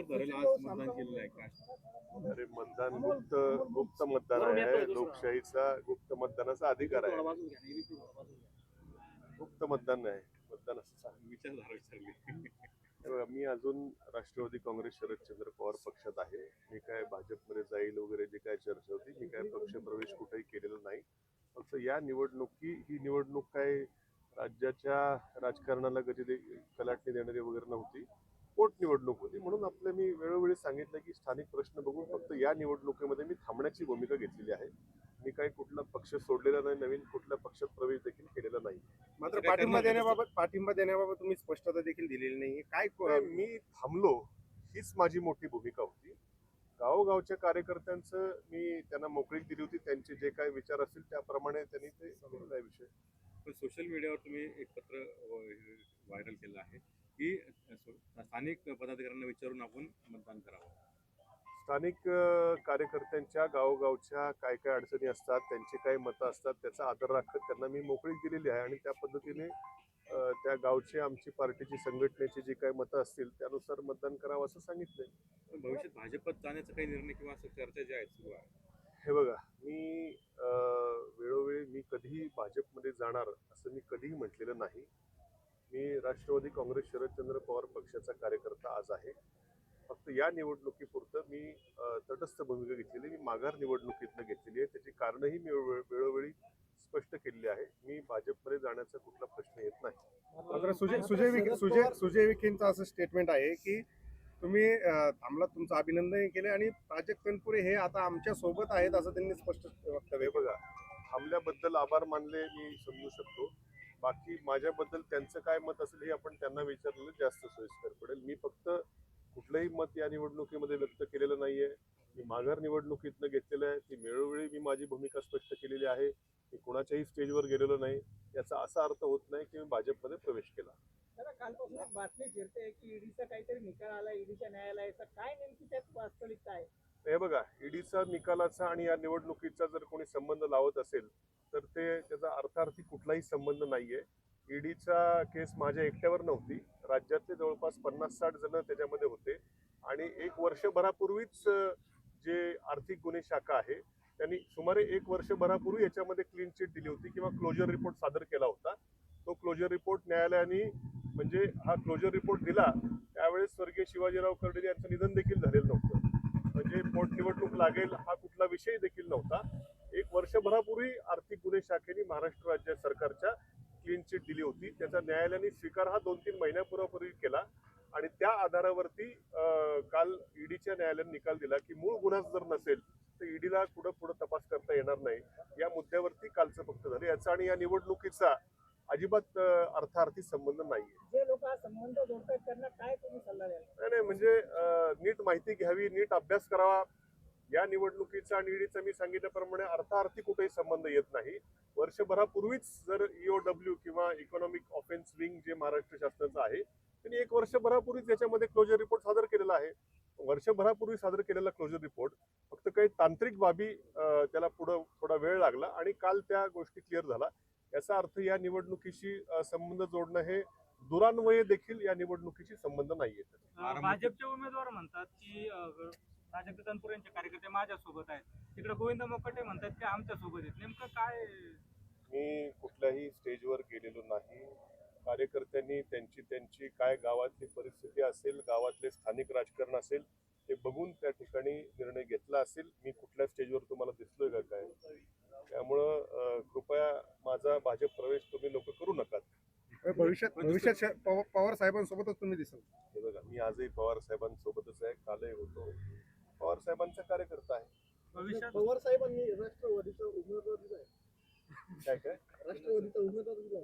करेल आज मतदान केलेलं आहे का? अरे मतदान गुप्त मतदान आहे. लोकशाहीचा गुप्त मतदानाचा अधिकार आहे. गुप्त मतदान नाही, मतदान असं विचारधारा विचारली. मी अजून राष्ट्रवादी काँग्रेस शरदचंद्र पवार पक्षात आहे. मी काय भाजपमध्ये जाईल वगैरे जे काय चर्चा होती, मी काय पक्ष प्रवेश कुठेही केलेला नाही. फक्त या ही निवडणूक काय राज्याच्या राजकारणाला गती कलाटणी देणारी वगैरे नव्हती. पोटनिवडणूक होती, म्हणून मी वेळोवेळी सांगितलं की स्थानिक प्रश्न बघून फक्त या निवडणुकीमध्ये मी थांबण्याची भूमिका घेतलेली आहे. मी काही कुठला पक्ष सोडलेला नाही, नवीन कुठल्या पक्षात प्रवेश देखील केलेला नाही. मात्र पाठिंबा देण्याबाबत तुम्ही स्पष्टता देखील दिलेली नाही. काय मी थांबलो हीच माझी मोठी भूमिका होती. गावोगावच्या कार्यकर्त्यांचं मी त्यांना मोकळीक दिली होती. त्यांचे जे काही विचार असतील त्याप्रमाणे त्यांनी ते केलेला विषय. पण सोशल मीडियावर तुम्ही एक पत्र व्हायरल केलं आहे की स्थानिक पदाधिकाऱ्यांना विचारून आपण मतदान करावं. स्थानिक कार्यकर्त्यांच्या गावोगावच्या काय काय अडचणी असतात, त्यांची काय मतं असतात, त्याचा आदर राखत त्यांना मी मोकळीक दिलेली आहे आणि त्या पद्धतीने त्या गावची आमची पार्टीची संघटनेची जी काही मतं असतील त्यानुसार मतदान करावं असं सांगितलंय. भविष्यात भाजपत जाण्याचा काही निर्णय किंवा असं चर्चा ज्या आहेत सुरू आहे? हे बघा, मी वेळोवेळी मी कधीही भाजपमध्ये जाणार असं मी कधीही म्हटलेलं नाही. मी राष्ट्रवादी काँग्रेस शरदचंद्र पवार पक्षाचा कार्यकर्ता आज आहे. फक्त या निवडणुकीपुरतं मी तटस्थ भूमिका घेतलेली, मी माघार निवडणुकीतनं घेतलेली आहे. त्याची कारणही मी वेळोवेळी स्पष्ट केलेली आहे. मी भाजपमध्ये जाण्याचा कुठला प्रश्न येत नाही. मात्र सुजय विखेंचं असं स्टेटमेंट आहे की तुम्ही थांबलात, तुमचं अभिनंदन केलं आणि प्राजक्त तनपुरे हे आता आमच्या सोबत आहेत असं त्यांनी स्पष्ट वक्तव्य. बघा, थांबल्याबद्दल आभार मानले मी समजू शकतो. बाकी माझ्याबद्दल त्यांचं काय मत असेल हे आपण त्यांना विचारलेलं जास्त सोयीस्कर पडेल. मी फक्त कुठलंही मत या निवडणुकीमध्ये व्यक्त केलेलं नाहीये. मी माघार निवडणुकीतनं घेतलेलं आहे. ती वेळोवेळी मी माझी भूमिका स्पष्ट केलेली आहे. मी कोणाच्याही स्टेजवर गेलेलो नाही. याचा असा अर्थ होत नाही की मी भाजपमध्ये प्रवेश केला. कालपासून एक बातमी फिरते की ईडीचा काहीतरी निकाल आला, ईडीच्या न्यायालयाचा. काय नेमकी त्यात वास्तविकता आहे? हे बघा, ईडीचा निकालाचा आणि या निवडणुकीचा जर कोणी संबंध लावत असेल तर त्याचा अर्थार्थी कुठलाही संबंध नाहीये. ईडीचा केस माझ्या एकट्यावर नव्हती. राज्यातले जवळपास 50-60 जण त्याच्यामध्ये होते आणि एक वर्षभरापूर्वीच जे आर्थिक गुन्हे शाखा आहे त्यांनी सुमारे एक वर्षभरापूर्वी याच्यामध्ये क्लीन चिट दिली होती किंवा क्लोजर रिपोर्ट सादर केला होता. तो क्लोजर रिपोर्ट न्यायालयाने म्हणजे हा क्लोजर रिपोर्ट दिला त्यावेळेस स्वर्गीय शिवाजीराव कर्डिले यांचं निधन देखील झालेलं नव्हतं. म्हणजे पोटनिवडणूक लागेल हा कुठला विषय देखील नव्हता. एक वर्षभरापूर्वी आर्थिक गुन्हे शाखेने महाराष्ट्र राज्य सरकारच्या क्लीन चिट दिली होती. त्याचा न्यायालयाने स्वीकार हा 2-3 महिन्यापूर्वी केला आणि त्या आधारावरती काल ईडीच्या न्यायालयाने निकाल दिला की मूळ गुन्हा जर नसेल तर ईडीला पुढे तपास करता येणार नाही. या मुद्द्यावरती कालचं फक्त झालं. याचा आणि या निवडणुकीचा अजिबात अर्थार्थी संबंध नाहीये. जे लोक हा संबंध जोडतात त्यांना काय तुम्ही सल्ला द्याल? नाही, म्हणजे नीट माहिती घ्यावी, नीट अभ्यास करावा. या निवडणुकीचा आणि ईडीचा मी सांगितल्याप्रमाणे अर्थार्थी कुठेही संबंध येत नाही. वर्षभरापूर्वीच जर EOW किंवा इकॉनॉमिक ऑफेन्स विंग जे महाराष्ट्र शासनाचं आहे त्यांनी एक वर्षभरापूर्वीच याच्यामध्ये क्लोजर रिपोर्ट सादर केलेला आहे. वर्षभरापूर्वी सादर केलेला क्लोजर रिपोर्ट फक्त काही तांत्रिक बाबी त्याला पुढं थोडा वेळ लागला आणि काल त्या गोष्टी क्लिअर झाला. याचा अर्थ या निवडणुकीशी संबंध जोडणं हे दुरान्वये देखील या निवडणुकीशी संबंध नाहीये. भाजपचे उमेदवार म्हणतात की प्राजक्त तनपुरे यांचे कार्यकर्ते माझ्यासोबत आहेत, तिकडे गोविंद मोकाटे म्हणतात की आमच्या सोबत आहेत. नेमकं काय? मी कुठल्याही स्टेजवर गेलेलो नाही. कार्यकर्त्यांनी त्यांची काय गावातली परिस्थिती असेल, गावातले स्थानिक राजकारण असेल ते बघून त्या ठिकाणी निर्णय घेतला असेल. मी कुठल्या स्टेजवर तुम्हाला दिसलोय का काय? त्यामुळं कृपया माझा भाजप प्रवेश तुम्ही लोक करू नका. भविष्यात पवार साहेबांसोबतच तुम्ही दिसाल. हे बघा, मी आजही पवार साहेबांसोबतच आहे, कालही होतो. पवार साहेबांचा कार्यकर्ता आहे. भविष्यात पवार साहेबांनी राष्ट्रवादीचा उमेदवार दिलाय. काय राष्ट्रवादीचा उमेदवार दिलाय.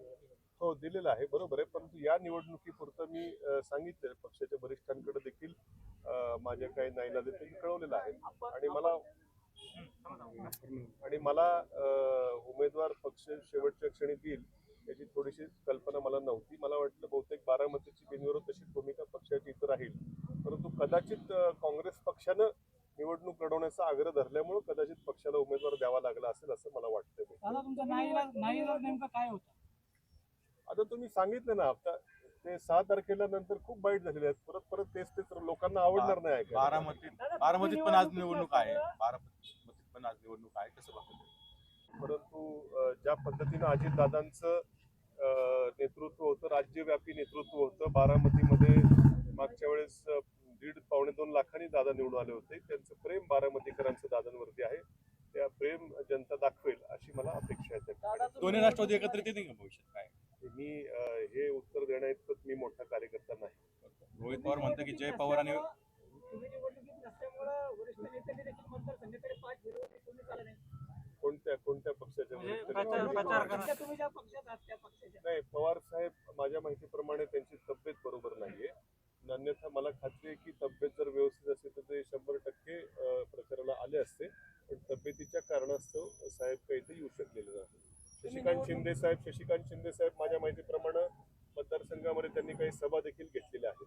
हो, दिलेला आहे, बरोबर आहे. परंतु या निवडणुकीपुरतं मी सांगितलं पक्षाच्या वरिष्ठांकडे देखील माझ्या काही नाईलाज कळवलेलं आहे आणि मला उमेदवार पक्ष शेवटच्या क्षणी देईल याची थोडीशी कल्पना मला नव्हती. मला वाटलं बहुतेक बारामतीची बिनविरोध तशीच भूमिका पक्षाची इथं राहील. परंतु कदाचित काँग्रेस पक्षानं निवडणूक लढवण्याचा आग्रह धरल्यामुळे कदाचित पक्षाला उमेदवार द्यावा लागला असेल असं मला वाटतं. तुमचा नाईलाज नेमकं काय होतं? आता तुम्ही सांगितलं ना, आता ते 6 तारखेला नंतर खूप वाईट झालेले आहेत. परत परत तेच तेच लोकांना आवडणार नाही ऐकायला. बारामतीत पण आज निवडणूक आहे. बारामतीत पण आज निवडणूक आहे. कसं बघतो? परंतु ज्या पद्धतीनं अजितदादांचं नेतृत्व होतं, राज्यव्यापी नेतृत्व होतं, बारामतीमध्ये मागच्या वेळेस 1.5-2 लाखांनी दादा निवडून आले होते. त्यांचं प्रेम बारामतीकरांचं दादांवरती आहे. त्या प्रेम जनता दाखवेल अशी मला अपेक्षा आहे. त्याच्याकडे. दोन्ही राष्ट्रवादी एकत्रित येतील का भविष्यात काय? मी हे उत्तर देण्याइतपत मी मोठा कार्यकर्ता नाही. रोहित पवार म्हणतात की जय पवार आणि तुम्ही निवडणुकीत नसल्यामुळं वरिष्ठ नेत्यांनी देखील मतदारसंघाकडे पाठ फिरवली, तुम्ही चालले नाही. कोणत्या पक्षाच्या म्हणजे वरिष्ठ प्रचार नेत्यांनी? करा. तुम्ही ज्या पक्षात आहात त्या पक्षाच्या. नाही, पवार साहेब माझ्या माहितीप्रमाणे त्यांची तब्येत बरोबर नाहीये. अन्यथा मला खात्री आहे की तब्येत जर व्यवस्थित असेल तर ते 100% प्रचाराला आले असते. पण तब्येतीच्या कारणास्तव साहेब काही इथे येऊ शकलेले नाही. शशिकांत शिंदे साहेब माझ्या माहितीप्रमाणे मतदारसंघामध्ये त्यांनी काही सभा देखील घेतलेल्या आहेत.